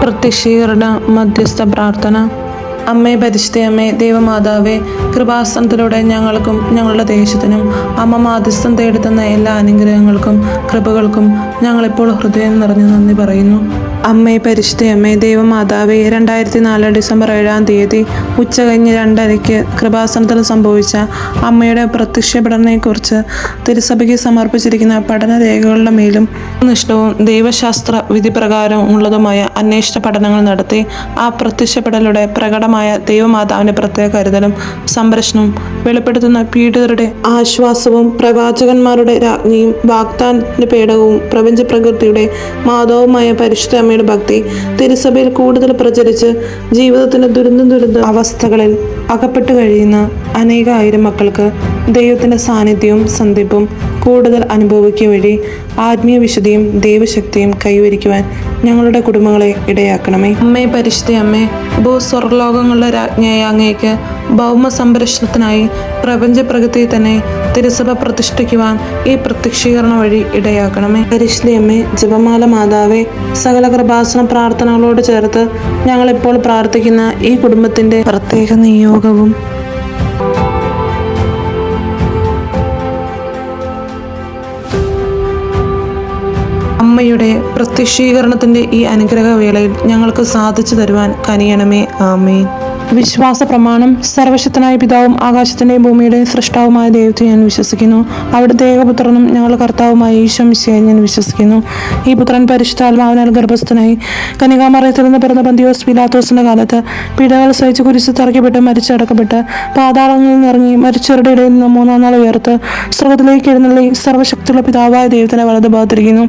പ്രത്യക്ഷീകരണ മധ്യസ്ഥ പ്രാർത്ഥന. അമ്മേ പരിശുദ്ധയമ്മേ ദൈവമാതാവേ, കൃപാസനത്തിലൂടെ ഞങ്ങൾക്കും ഞങ്ങളുടെ ദേശത്തിനും അമ്മ മാധ്യസ്ഥം തേടിത്തന്ന എല്ലാ അനുഗ്രഹങ്ങൾക്കും കൃപകൾക്കും ഞങ്ങളിപ്പോൾ ഹൃദയം നിറഞ്ഞു നന്ദി പറയുന്നു. അമ്മേ പരിശുദ്ധയമ്മേ ദൈവമാതാവേ, 2004 ഡിസംബർ 7-ാം തീയതി ഉച്ചകഴിഞ്ഞ് 2:30 കൃപാസനത്തിൽ സംഭവിച്ച അമ്മയുടെ പ്രത്യക്ഷപ്പെടലിനെക്കുറിച്ച് തിരുസഭയ്ക്ക് സമർപ്പിച്ചിരിക്കുന്ന പഠനരേഖകളുടെ മേലും നിഷ്ഠവും ദൈവശാസ്ത്ര വിധിപ്രകാരം ഉള്ളതുമായ അന്വേഷണ പഠനങ്ങൾ നടത്തി ആ പ്രത്യക്ഷപ്പെടലുടെ പ്രകടമായ ദൈവമാതാവിന്റെ പ്രത്യേക കരുതലും സംരക്ഷണവും വെളിപ്പെടുത്തുന്ന പീഡിതരുടെ ആശ്വാസവും പ്രവാചകന്മാരുടെ രാജ്ഞിയും വാഗ്ദാന പേടകവും പ്രപഞ്ച പ്രകൃതിയുടെ മാതാവുമായ പരിശുദ്ധ അമ്മയുടെ ഭക്തി തിരുസഭയിൽ കൂടുതൽ പ്രചരിച്ച് ജീവിതത്തിന്റെ ദുരന്ത അവസ്ഥകളിൽ അകപ്പെട്ടു കഴിയുന്ന അനേകായിരം മക്കൾക്ക് ദൈവത്തിന്റെ സാന്നിധ്യവും സന്ധിപ്പും കൂടുതൽ അനുഭവിക്കുക വഴി ആത്മീയ വിശുദ്ധിയും ദൈവശക്തിയും കൈവരിക്കുവാൻ ഞങ്ങളുടെ കുടുംബങ്ങളെ ഇടയാക്കണമേ. അമ്മേ പരിശുദ്ധ അമ്മേ, ഭൂസ്വർലോകങ്ങളുടെ രാജ്ഞിയായ അങ്ങേക്ക് ഭൗമ സംരക്ഷണത്തിനായി പ്രപഞ്ച പ്രകൃതിയെ തന്നെ തിരുസഭ പ്രതിഷ്ഠിക്കുവാൻ ഈ പ്രത്യക്ഷീകരണ വഴി ഇടയാക്കണമേ. പരിശുദ്ധ അമ്മേ, ജപമാല മാതാവേ, സകല കൃപാസന പ്രാർത്ഥനകളോട് ചേർത്ത് ഞങ്ങളിപ്പോൾ പ്രാർത്ഥിക്കുന്ന ഈ കുടുംബത്തിന്റെ പ്രത്യേക നിയോഗവും അമ്മയുടെ പ്രത്യക്ഷീകരണത്തിന്റെ ഈ അനുഗ്രഹവേളയിൽ ഞങ്ങൾക്ക് സാധിച്ചു തരുവാൻ കനിയണമേ. ആമേൻ. വിശ്വാസ പ്രമാണം. സർവശക്തനായ പിതാവും ആകാശത്തിന്റെയും ഭൂമിയുടെയും സൃഷ്ടാവുമായ ദൈവത്തെ ഞാൻ വിശ്വസിക്കുന്നു. അവിടുത്തെ ഏകപുത്രനും ഞങ്ങളുടെ കർത്താവുമായ ഈശോ മിശിഹായെ ഞാൻ വിശ്വസിക്കുന്നു. ഈ പുത്രൻ പരിശുദ്ധാത്മാവിനാൽ ഗർഭസ്ഥനായി കന്യകാമറിയത്തിൽ നിന്ന് പിറന്ന പന്തിയോസ് പീലാത്തോസിന്റെ കാലത്ത് പീഡകൾ സഹിച്ച് കുരിശിൽ തറയ്ക്കപ്പെട്ട് മരിച്ചടക്കപ്പെട്ട് പാതാളങ്ങളിൽ നിന്നിറങ്ങി മരിച്ചവരുടെ ഇടയിൽ നിന്ന് 3-ാം നാൾ ഉയർത്ത് സ്വർഗ്ഗത്തിലേക്ക് എഴുന്നള്ളി സർവശക്തിയുള്ള പിതാവായ ദൈവത്തിന്റെ വലതുഭാഗത്തിരിക്കുന്നു.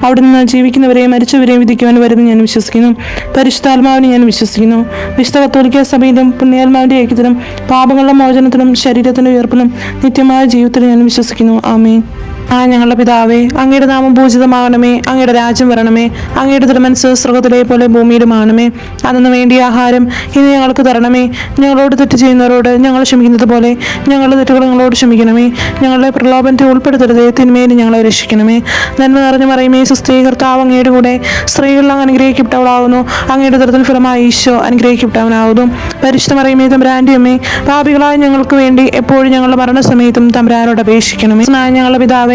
അവിടെ നിന്ന് ജീവിക്കുന്നവരെയും മരിച്ചവരെയും വിധിക്കുവാൻ വരുന്നു ഞാൻ വിശ്വസിക്കുന്നു. പരിശുദ്ധാത്മാവിനെ ഞാൻ വിശ്വസിക്കുന്നു. വിശുദ്ധ കത്തോലിക്ക സഭയിലും പുണ്യാത്മാവിന്റെ ഐക്യത്തിലും പാപങ്ങളുടെ മോചനത്തിലും ശരീരത്തിന്റെ ഉയർപ്പിലും നിത്യമായ ജീവിതത്തിലും ഞാൻ വിശ്വസിക്കുന്നു. ആമേൻ. ഞങ്ങളുടെ പിതാവേ, അങ്ങയുടെ നാമം പൂജിതമാകണമേ. അങ്ങയുടെ രാജ്യം വരണമേ. അങ്ങയുടെ തിരുമനസ്സ് സ്വർഗ്ഗത്തിലെ പോലെ ഭൂമിയിലുമാണമേ. അതിന് വേണ്ടിയ ആഹാരം ഇനി ഞങ്ങൾക്ക് തരണമേ. ഞങ്ങളോട് തെറ്റ് ചെയ്യുന്നവരോട് ഞങ്ങൾ ക്ഷമിക്കുന്നത് പോലെ ഞങ്ങളുടെ തെറ്റുകൾ ഞങ്ങളോട് ക്ഷമിക്കണമേ. ഞങ്ങളുടെ പ്രലോഭനത്തെ ഉൾപ്പെടുത്തരുതേ, തിന്മയിൽ ഞങ്ങളെ രക്ഷിക്കണമേ. നന്മ നിറഞ്ഞു മറിയമേ, സുസ്ഥീ, കർത്താവ് അങ്ങയുടെ കൂടെ സ്ത്രീകളിൽ അങ്ങ് അനുഗ്രഹിക്കപ്പെട്ടവളാകുന്നു. അങ്ങയുടെ ദുരിതത്തിന് ഫലമായി ഈശോ അനുഗ്രഹിക്കപ്പെട്ടവനാകുന്നു. പരിശുദ്ധ മറിയമേ, തമ്പുരാന്റെ അമ്മേ, പാപികളായ ഞങ്ങൾക്ക് വേണ്ടി എപ്പോഴും ഞങ്ങളുടെ മരണസമയത്തും തമ്പുരാനോട് അപേക്ഷിക്കണമേ. ഞങ്ങളുടെ പിതാവേ,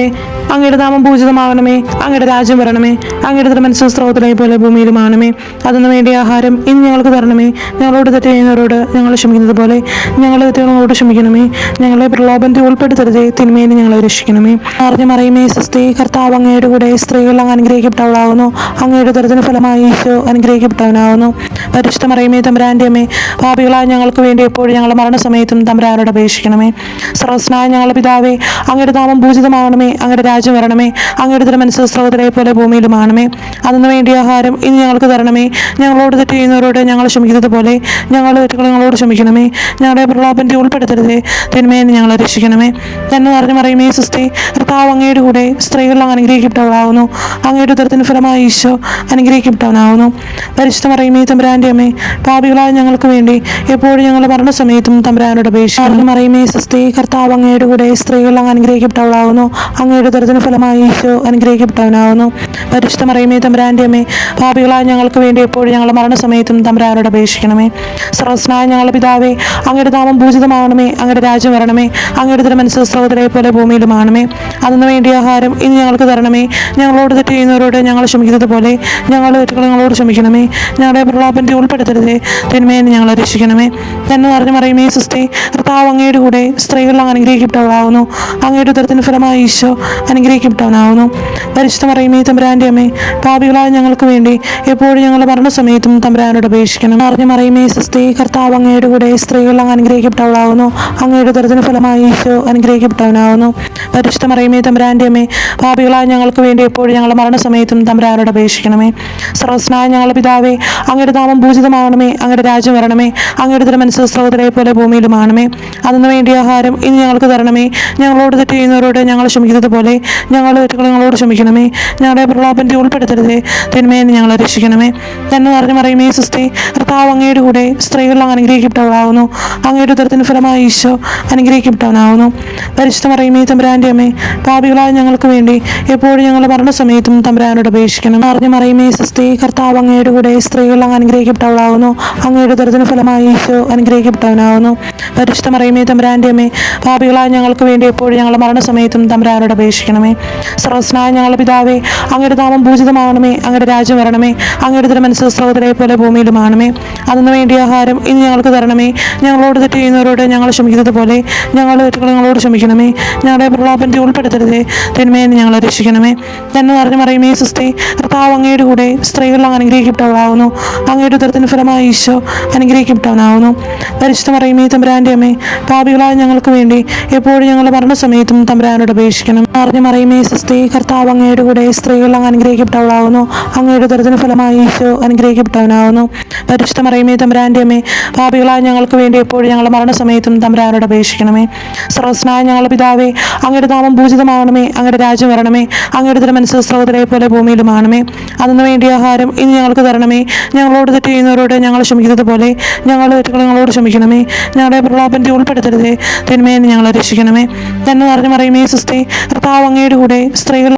അങ്ങയുടെ നാമം പൂജിതമാകണമേ. അങ്ങയുടെ രാജ്യം വരണമേ. അങ്ങയുടെ തിരുമനസ്സ് സ്വർഗ്ഗത്തിലെ പോലെ ഭൂമിയിലുമാണമേ. അതിനു വേണ്ടി ആഹാരം ഇനി ഞങ്ങൾക്ക് തരണമേ. ഞങ്ങളോട് തെറ്റ് ചെയ്യുന്നവരോട് ഞങ്ങൾ ക്ഷമിക്കുന്നത് പോലെ ഞങ്ങളുടെ തെറ്റുകളോട് ക്ഷമിക്കണമേ. ഞങ്ങളെ പ്രലോഭനത്തിൽ ഉൾപ്പെടുത്തരുതേ, തിന്മയിൽ ഞങ്ങളെ രക്ഷിക്കണമേ. അറിഞ്ഞു മറിയമേ, സ്വസ്തി, കർത്താവ് അങ്ങയുടെ കൂടെ സ്ത്രീകൾ അങ്ങ് അനുഗ്രഹിക്കപ്പെട്ടവളാകുന്നു. അങ്ങയുടെ ദുരിതത്തിന് ഫലമായി ഈശോ അനുഗ്രഹിക്കപ്പെട്ടവനാകുന്നു. പരിശുദ്ധ മറിയമേ, തമ്പുരാന്റെ അമ്മേ, പാപികളായ ഞങ്ങൾക്ക് വേണ്ടി എപ്പോഴും ഞങ്ങളുടെ മരണസമയത്തും തമ്പുരാനോട് അപേക്ഷിക്കണമേ. സർവ്വസ്നായ ഞങ്ങളുടെ പിതാവേ, അങ്ങയുടെ നാമം പൂജിതമാകണമേ. അങ്ങയുടെ രാജ്യം വരണമേ. അങ്ങയുടെ തിരുമനസ്സ് സ്വർഗ്ഗത്തിലെ പോലെ ഭൂമിയിലുമാണമേ. അതിനു വേണ്ടി ആഹാരം ഇനി ഞങ്ങൾക്ക് തരണമേ. ഞങ്ങളോട് തെറ്റ് ചെയ്യുന്നവരോട് ഞങ്ങൾ ക്ഷമിക്കുന്നത് പോലെ ഞങ്ങളുടെ തെറ്റുകൾ ഞങ്ങളോട് ക്ഷമിക്കണമേ. ഞങ്ങളുടെ പ്രലോഭനത്തിൽ ഉൾപ്പെടുത്തരുതേ, തിന്മയിൽ ഞങ്ങളെ രക്ഷിക്കണമേ. നന്മ നിറഞ്ഞു മറിയമേ, സുസ്ഥി, കർത്താവ് അങ്ങയുടെ കൂടെ സ്ത്രീകളിൽ അങ്ങ് അനുഗ്രഹിക്കപ്പെട്ടവളാകുന്നു. അങ്ങയുടെ ഉദരത്തിന് ഫലമായി ഈശോ അനുഗ്രഹിക്കപ്പെട്ടവനാകുന്നു. പരിശുദ്ധ മറിയമേ, തമ്പുരാന്റെ അമ്മേ, പാപികളായ ഞങ്ങൾക്ക് വേണ്ടി എപ്പോഴും ഞങ്ങളുടെ മരണസമയത്തും തമ്പുരാനോട് അപേക്ഷിക്കണമേ. മറിയമേ, സുസ്ഥി, കർത്താവ് അങ്ങയുടെ കൂടെ സ്ത്രീകളിൽ അങ്ങ് അനുഗ്രഹിക്കപ്പെട്ടവളാകുന്നു. അങ്ങയുടെ ദുരിതത്തിന് ഫലമായി ഈശോ അനുഗ്രഹിക്കപ്പെട്ടവനാകുന്നു. പരിശുദ്ധ മറിയമേ, തമ്പുരാന്റെ അമ്മേ, പാപികളായ ഞങ്ങൾക്ക് വേണ്ടി എപ്പോഴും ഞങ്ങളുടെ മരണസമയത്തും തമ്പുരാനോട് അപേക്ഷിക്കണമേ. സർവ്വസ്നായ ഞങ്ങളുടെ പിതാവേ, അങ്ങയുടെ നാമം പൂജിതമാകണമേ. അങ്ങയുടെ രാജ്യം വരണമേ. അങ്ങയുടെ തിരുമനസ്സ് സ്വർഗ്ഗത്തിലെ പോലെ ഭൂമിയിലുമാണമേ. അതിനു വേണ്ടി ആഹാരം ഇനി ഞങ്ങൾക്ക് തരണമേ. ഞങ്ങളോട് തെറ്റ് ചെയ്യുന്നവരോട് ഞങ്ങൾ ക്ഷമിക്കുന്നത് പോലെ ഞങ്ങളുടെ തെറ്റുകൾ ഞങ്ങളോട് ക്ഷമിക്കണമേ. ഞങ്ങളുടെ പ്രലോഭനത്തിൽ ഉൾപ്പെടുത്തരുതേ, തിന്മയിൽ ഞങ്ങളെ രക്ഷിക്കണമേ. നന്മ നിറഞ്ഞു മറിയമേ, സ്വസ്തി, കർത്താവ് അങ്ങയുടെ കൂടെ സ്ത്രീകളിൽ അങ്ങ് അനുഗ്രഹിക്കപ്പെട്ടവളാകുന്നു. അങ്ങയുടെ ഉദരത്തിന് ഫലമായി ഈശോ അനുഗ്രഹിക്കപ്പെട്ടവനാകുന്നു. പരിശുദ്ധ മറിയമേ, തമ്പുരാന്റെ അമ്മേ, പാപികളായ ഞങ്ങൾക്ക് വേണ്ടി എപ്പോഴും ഞങ്ങളുടെ മരണസമയത്തും തമ്പുരാനോട് അപേക്ഷിക്കണം. അറിഞ്ഞു മറിയമേ, സ്വസ്തി, കർത്താവ് അങ്ങയുടെ കൂടെ സ്ത്രീകളിൽ അങ്ങ് അനുഗ്രഹിക്കപ്പെട്ടവളാകുന്നു. അങ്ങയുടെ ഉദരത്തിന് ഫലമായി ഈശോ അനുഗ്രഹിക്കപ്പെട്ടവനാകുന്നു. പരിശുദ്ധ മറിയമേ, തമ്പുരാന്റെ അമ്മേ, പാപികളായ ഞങ്ങൾക്ക് വേണ്ടി എപ്പോഴും ഞങ്ങളുടെ മരണസമയത്തും തമ്പുരാനോട് അപേക്ഷിക്കണമേ. സർവ്വസ്നായ ഞങ്ങളുടെ പിതാവേ, അങ്ങയുടെ നാമം പൂജിതമാകണമേ. അങ്ങയുടെ രാജ്യം വരണമേ. അങ്ങയുടെ തിരുമനസ്സ് സ്വർഗ്ഗത്തിലെ പോലെ ഭൂമിയിലുമാണമേ. അതിനു വേണ്ടി ആഹാരം ഇനി ഞങ്ങൾക്ക് തരണമേ. ഞങ്ങളോട് തെറ്റ് ചെയ്യുന്നവരോട് ഞങ്ങൾ ക്ഷമിക്കുന്നു ക്ഷമിക്കുന്നത് പോലെ ഞങ്ങൾ തെറ്റുകൾ ഞങ്ങളോട് ക്ഷമിക്കണമേ. ഞങ്ങളുടെ പ്രലോഭനത്തിൽ ഉൾപ്പെടുത്തരുതേ, തിന്മയിൽ നിന്ന് ഞങ്ങളെ രക്ഷിക്കണമേ. എന്ന് പറഞ്ഞു മറിയമേ സുസ്തി, കർത്താവ് അങ്ങയുടെ കൂടെ സ്ത്രീകൾ അങ്ങ് അനുഗ്രഹിക്കപ്പെട്ടവളാകുന്നു. അങ്ങയുടെ ഉദരത്തിന് ഫലമായി ഈശോ അനുഗ്രഹിക്കപ്പെട്ടവനാകുന്നു. പരിശുദ്ധ മറിയമേ തമ്പുരാന്റെ അമ്മേ, പാപികളായ ഞങ്ങൾക്ക് വേണ്ടി എപ്പോഴും ഞങ്ങളുടെ മരണസമയത്തും തമ്പുരാനോട് അപേക്ഷിക്കണം. അറിഞ്ഞ മറിയമേ സുസ്തി, കർത്താവ് അങ്ങയുടെ കൂടെ സ്ത്രീകൾ അങ്ങ് അനുഗ്രഹിക്കപ്പെട്ടവളാകുന്നു. അങ്ങയുടെ ഉദരത്തിന് ഫലമായി ഈശോ അനുഗ്രഹിക്കപ്പെട്ടവനാകുന്നു. പരിശുദ്ധ മറിയമേ തമ്പുരാന്റെ അമ്മേ, പാപികളായ ഞങ്ങൾക്ക് വേണ്ടി എപ്പോഴും ഞങ്ങളുടെ മരണസമയത്തും തമ്പുരാനോട് അപേക്ഷിക്കണമേ. സർവ്വസ്നായ ഞങ്ങളുടെ പിതാവേ, അങ്ങയുടെ നാമം പൂജിതമാകണമേ. അങ്ങയുടെ രാജ്യം വരണമേ. അങ്ങയുടെ തിരുമനസ്സ് സ്വർഗ്ഗത്തിലെ പോലെ ഭൂമിയിലുമാണമേ. അതിനു വേണ്ടിയ ആഹാരം ഇനി ഞങ്ങൾക്ക് തരണമേ. ഞങ്ങളോട് തെറ്റ് ചെയ്യുന്നവരോട് ഞങ്ങൾ ക്ഷമിക്കുന്നത് പോലെ ഞങ്ങളുടെ തെറ്റുകൾ ഞങ്ങളോട് ക്ഷമിക്കണമേ. ഞങ്ങളുടെ പ്രലോഭനത്തിൽ ഉൾപ്പെടുത്തരുതേ, തിന്മയിൽ നിന്ന് ഞങ്ങളെ രക്ഷിക്കണമേ. എന്ന് പറഞ്ഞു മറിയമേ സുസ്തി, കർത്താവ് അങ്ങയുടെ കൂടെ സ്ത്രീകൾ അങ്ങ് അനുഗ്രഹിക്കപ്പെട്ടവളാകുന്നു. അങ്ങയുടെ ഉദരത്തിന് ഫലമായി ഈശോ അനുഗ്രഹിക്കപ്പെട്ടവനാകുന്നു. പരിശുദ്ധ മറിയമേ തമ്പുരാന്റെ അമ്മേ, പാപികളായ ഞങ്ങൾക്ക് വേണ്ടി എപ്പോഴും ഞങ്ങളുടെ മരണസമയത്തും തമ്പുരാനോട് അപേക്ഷിക്കണം. അറിഞ്ഞ മറിയമേ സുസ്തി, കർത്താവ് അങ്ങയുടെ കൂടെ സ്ത്രീകൾ അങ്ങ് അനുഗ്രഹിക്കപ്പെട്ടവളാകുന്നു. അങ്ങയുടെ ഉദരത്തിന് ഫലമായി ഈശോ അനുഗ്രഹിക്കപ്പെട്ടവനാകുന്നു. പരിശുദ്ധ മറിയമേ തമ്പുരാന്റെ അമ്മേ, പാപികളായ ഞങ്ങൾക്ക് വേണ്ടി എപ്പോഴും ഞങ്ങളുടെ മരണസമയത്തും തമ്പുരാനോട് അപേക്ഷിക്കണമേ. സർവ്വസ്നായ ഞങ്ങളുടെ പിതാവേ, അങ്ങയുടെ നാമം പൂജിതമാകണമേ. അങ്ങയുടെ രാജ്യം വരണമേ. അങ്ങയുടെ തിരുമനസ്സ് സ്വർഗ്ഗത്തിലെ പോലെ ഭൂമിയിലുമാണമേ. അതിനു വേണ്ടിയ ആഹാരം ഇനി ഞങ്ങൾക്ക് തരണമേ. ഞങ്ങളോട് തെറ്റ് ചെയ്യുന്നവരോട് ഞങ്ങൾ ക്ഷമിക്കുന്നത് പോലെ ഞങ്ങളുടെ തെറ്റുകൾ ഞങ്ങളോട് ക്ഷമിക്കണമേ. ഞങ്ങളുടെ പ്രലോഭനത്തിൽ ഉൾപ്പെടുത്തരുതേ, തിന്മയിൽ നിന്ന് ഞങ്ങളെ രക്ഷിക്കണമേ. എന്ന് പറഞ്ഞു മറിയമേ സുസ്തി, കർത്താവ് അങ്ങയുടെ കൂടെ സ്ത്രീകൾ